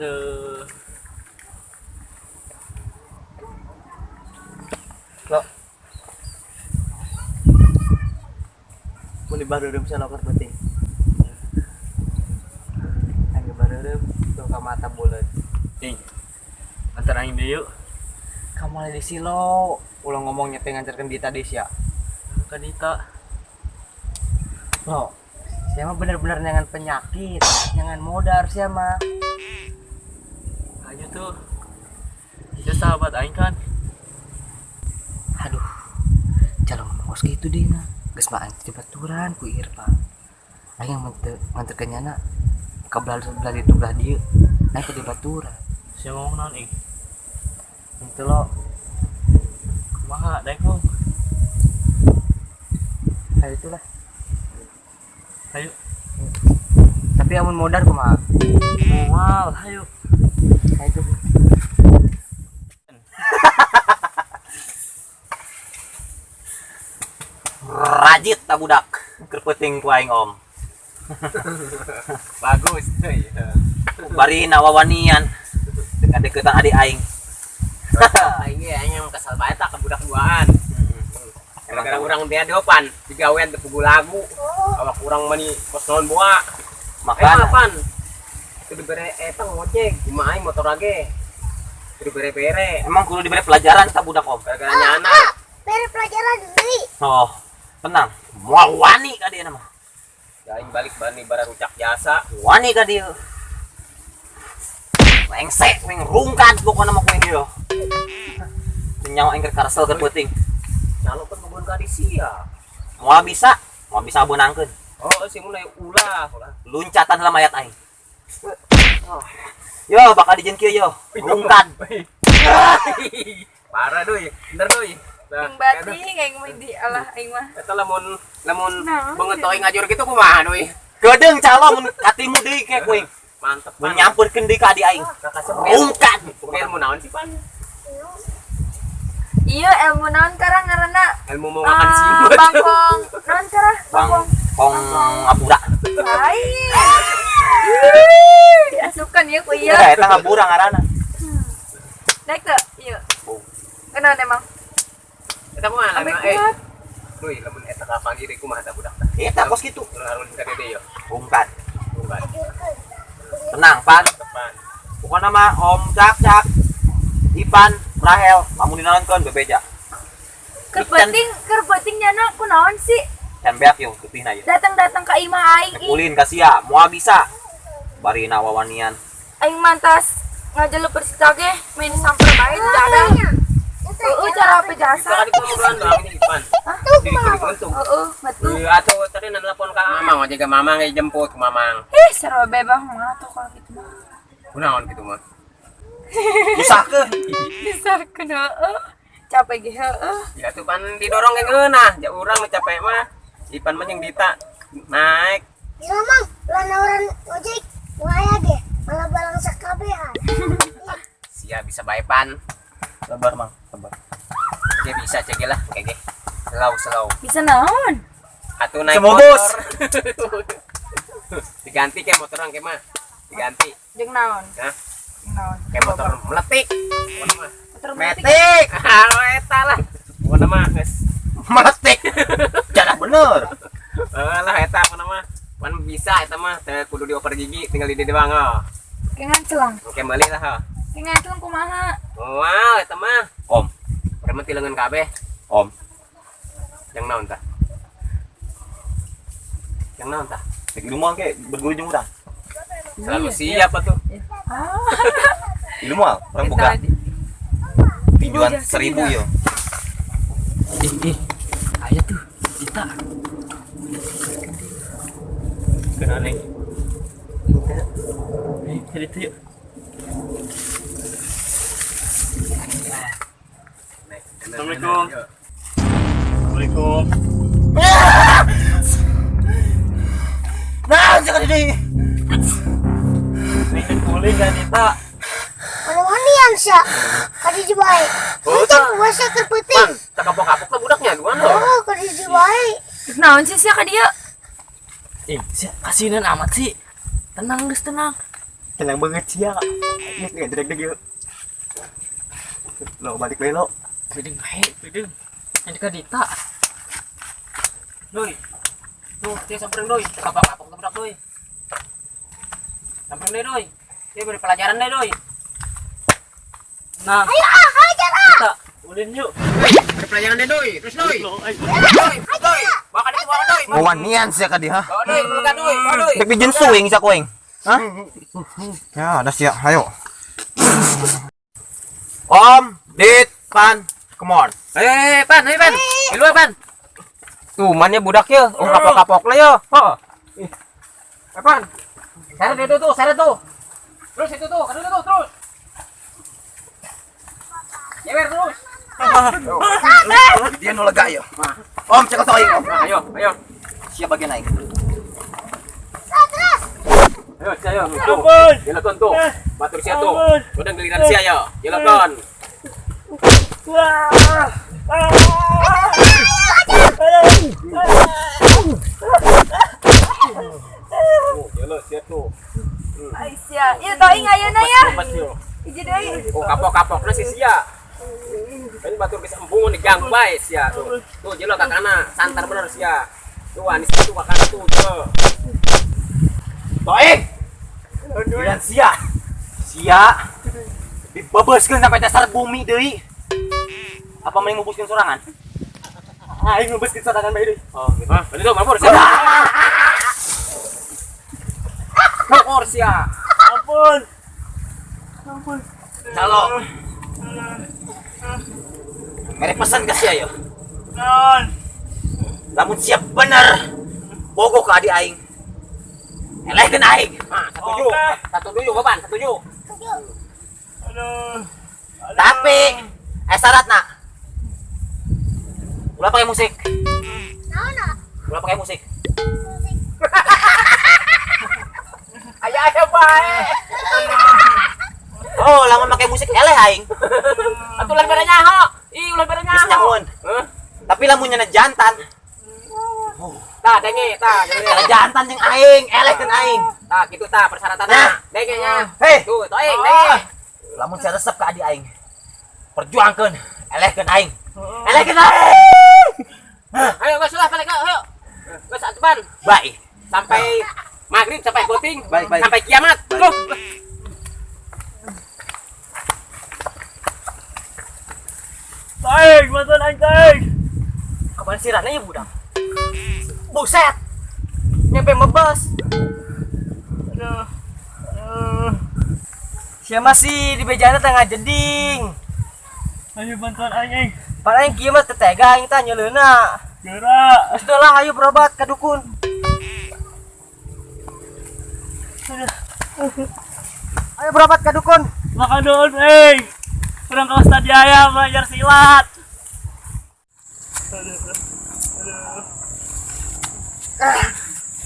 Aduh. Lo. Mau di bareureum sa loker penting. Angge bareureum tuh ka mata buleut. Nih. Antar aing deui yuk. Kamu di silo. Ulang ngomongnya teh ngancerkeun Dita deui sia. Ka Dita. Lo. Sia mah bener-bener nyangan penyakit, nyangan modar sia mah. Ayo tuh. Dia sahabat aing kan. Aduh. Calon ngomong gitu deh nah. Geus mah aing teh baturan ku Irfan. Aing nganterkeun nyana ka belah itu belah dieu. Aing teh baturan. Sia ngomong naon ing? Itu lo. Kumaha daek mong? Kayak itulah. Ayo. Tapi amun modar kumaha? Moal, ayo. Kayak itu. Rajit tak budak. Keur peuting ku aing om. Bagus teh. Bari nawawanian. Dekat-dekatan adik aing. Aing ge anya kesal bae tak ka budak duaan. Gara-gara urang dia depan digawean teu pugu lagu. Awak urang mah ni kos naon boa. Makana Apaan? Kudu bere eta ngojek, kumaha aing motor age. Kudu bere-bere. emang kudu diberi pelajaran tak budak om. Gara-gara nyana. Beri pelajaran deui. Oh, tenang. Moal wani ka dieu mah. Ya aing balik bani bara rucak jasa. Wani ka dieu. Wengsek, weng rungkat pokona mah kuing dieu. Nyawa aing keur karesel keur peuting. Nyalo kan nuhun ka di sia. Moal bisa beunangkeun. Oh, si mulai ulah. Luncatan dalam ayat aing. Yo, bakal dijeun kieu yo. Rungkat. Parah deui, bener deui. Yang bating aing mah di Allah aing mah. Eta lamun Nah, beungeut aing ngajur kitu kumaha deui? Gedeung calo mun katimu deui ke kuing. Mantep Mun nyampeurkeun deui ka adi aing. Rungkat. Ilmu naon sih, Pan? Iya ilmu naon karang ngaranna? Ilmu mau makan simut. Bangkong. Naon karang? Bangkong. Kong ngapura. Lain. Asukan ieu ku ieu. Eta ngapura ngaranna. Naik teu? Ieu. Kenapa emang? Eta mah Ambil lamun kuat. Euy, lamun eta ka panggiri kumaha ta budak tah? Eta kos kitu. Harun ka dede yo. Rungkat. Bukan. Tenang, Pan. Tepan. Pokona mah Om Cak, Ipan, Rahel, kamu dinaonkeun bebeja. Keur penting nyana kunaon sih? Can beak yo teutina yo. Datang ka imah aing ih. Ulin ka sia, moal bisa. Bari nawawanian. Aing mantas ngajalu persita ge main samper bae di dadang. Heeh cara apa jasa? Tadi kumaha doang ini Ipan. Di kuntung. Heeh, betul. Atuh tadi nelpon ka Mamang aja ke Mamang jemput ke Mamang. Seru bebah mah tuh kalau gitu mah. Kunaon kitu mah? Usahkeun. Disarkeun heeh. Capek ge heeh. Ya tuh Pan didorong ke ngeunah, ja urang mah capek mah. Ipan mah jeung Dita naik. Di Mamang, lana orang ojek ngaya ge, malah balang sakabehan. Sia bisa bae Pan. Sabar, Mang, sabar. Dia bisa cek lah kayak ge. Slow. Bisa naon? Atuh naik Semobos. motor. Diganti ke motor orang ke mah. Diganti. Jeung naon? Hah? Jeung naon? Kayak motor meletik. Motor Metik. Ah, eta lah. Pokona mah geus. Meletik. Jangan bener. Lah eta pokona mah. Pan bisa eta mah teh kudu dioper gigi tinggal di dieu doang oh. Kengan celang. Oke meuli lah oh. Kengan celang kumaha? Wow, eta mah. Om, Urang mah tileungeun kabeh. Om. Yang naon tah? Yang naon tah? Cek ilmu ke berguru jeung urang. Selalu siap atuh. Ah, Ilmu al, orang boga. tadi. Tinjuan Boga, 1000 tidak. yo. Aya tuh Dita. Kenapa nih? Jadi tuh yuk. Assalamualaikum. Assalamualaikum. Nah, jangan ini. Ini kan boleh kan Dita? Mana-manian sia. Kadi di bae. Untung wasa keur peuting. Bang, tak kapok-kapok lah budaknya dua no. Oh, kadi di bae. Naon sih sia ka dieu? Kasihan amat sih. Tenang guys, tenang. Tenang banget sih ya. Deg-deg yuk. Lo balik bae lo. Pideng baik, pideng. Yang dekat Dita. Doi. Tuh, dia samperin doi. Kapok-kapok tabrak doi. Samperin deh doi. Dia beri pelajaran deh doi. Nah, Ayo hajar Dita, ulin yuk. Ada pelajaran deh doi. Terus doi. Doi. Makan itu bawa doi. Mawanian siya ka di ha. Bawa doi, pelukan doi, bawa doi. Nagbigyan suwing sa kuing. Ha? Ya, ada siya. Hayo. Om, Dit, Pan, come on. Pan, ayo Pan. Keluar Pan. Tuh, mannya budak ya. Oh, kapok-kapok lah ya. Ha. Pan. Seret itu tuh, seret tuh. Terus itu tuh, aduh tuh, terus. Jewer terus. Dia no lega ya. Om, cek toing. Ayo, ayo. Siapa bagian naik? Ayo, ayo. Ampun. Jelakan tuh. Batur sia tuh. Udah giliran sia ya. Jelakan. Jelas sia tuh. Aisyah, iya toing ayeuna ya. Iji deui. Oh, kapok-kapok na si sia. Ini batur bisa embungun di gang bae sia tuh. Tuh jelo kakana, santar bener sia. Tuh anis tuh kakana tuh. Toing. Giliran sia. Sia. Dibebeskeun sampai dasar bumi deui. Apa mending ngubuskeun sorangan? Aing ngubuskeun sorangan bae deui. Oh, gitu. Hah, itu mabur sia. Mabur sia. Ampun. Calo. Merek pesan ke sia yo. Non. Lamun siap bener. Bogo ke adik aing. Elehkeun aing. Nah, setuju. Setuju beban, setuju. Aduh. Tapi syaratna. Ulah pakai musik. Naon? Ulah pakai musik. Aya bae. Oh, lamun pakai musik eleh aing. Atuh ulah bere nyaho. Ih, ulah bere Geus nyaho. nyamun. Tapi lamun nyana jantan. Tah, denge, tah. Kalau jantan jeung aing, elehkeun aing. Tah, kitu tah persyaratanna. Nah. Denge nya. Hei, Tuh, toing, denge. lamun saya resep ke adik aing. Perjuangkeun, elehkeun aing. Elehkeun aing. Ayo, geus ulah balik ayo. Geus atuban. Baik. Sampai maghrib sampai voting. Baik, baik. Sampai kiamat. Tuh. Taik, bantuan aing taik. Kapan sirahnya ya budak? Buset! Nyampe mebes. Aduh. Aduh. Siapa masih di bejana tengah jeding. Ayo bantuan aing. Para yang kieu mah tetega aing teh nyeuleuna. Geura. Geus teu lah ayo berobat ka dukun. Ayo berobat ka dukun. Makan doon, Kurang kelas tadi ayam belajar silat.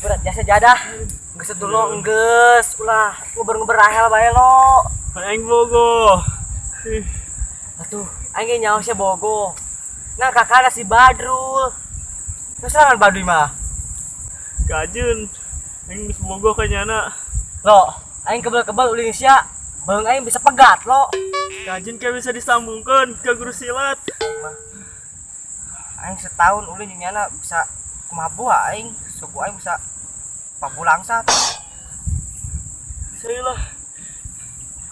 Berat jasa jadah. Geus dulu geus ulah nguber-nguber rahel bae lo. Aing bogo. Atuh, aing ge nyaho sia bogo. Nah kakana si Badrul. Geus serangan Baduy mah. Kajun. Aing geus bogo kanyana. Lo, aing kebal-kebal ulin sia. Beung aing bisa pegat lo. Kajun kayak bisa disambungkan ke guru silat. Aing setahun ulin nyana bisa kumaha aing, suku aing bisa pabulangsat. Saya lah.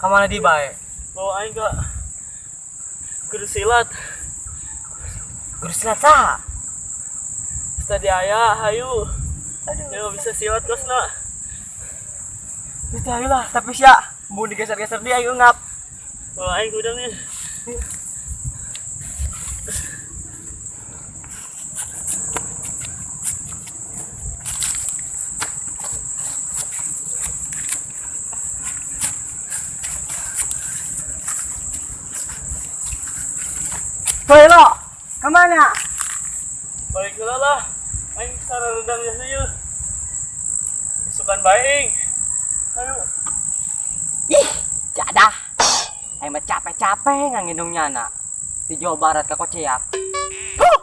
Kamana di bae? Bawa aing ke guru silat. Guru silat saha? Tadi ayah, hayu. Ya bisa silat kosna. Itu ayo lah, tapi sia mau digeser-geser dia ayo ngap. Bawa aing udah nih. Hei lo, kemana? Balik dulu lah. Aing secara rendang biasa yuk. Isukan baik. Ayo. Ih, jadah. Aing mah capek-capek nganginung nyana. Di Jawa Barat ka Koceak. Huh!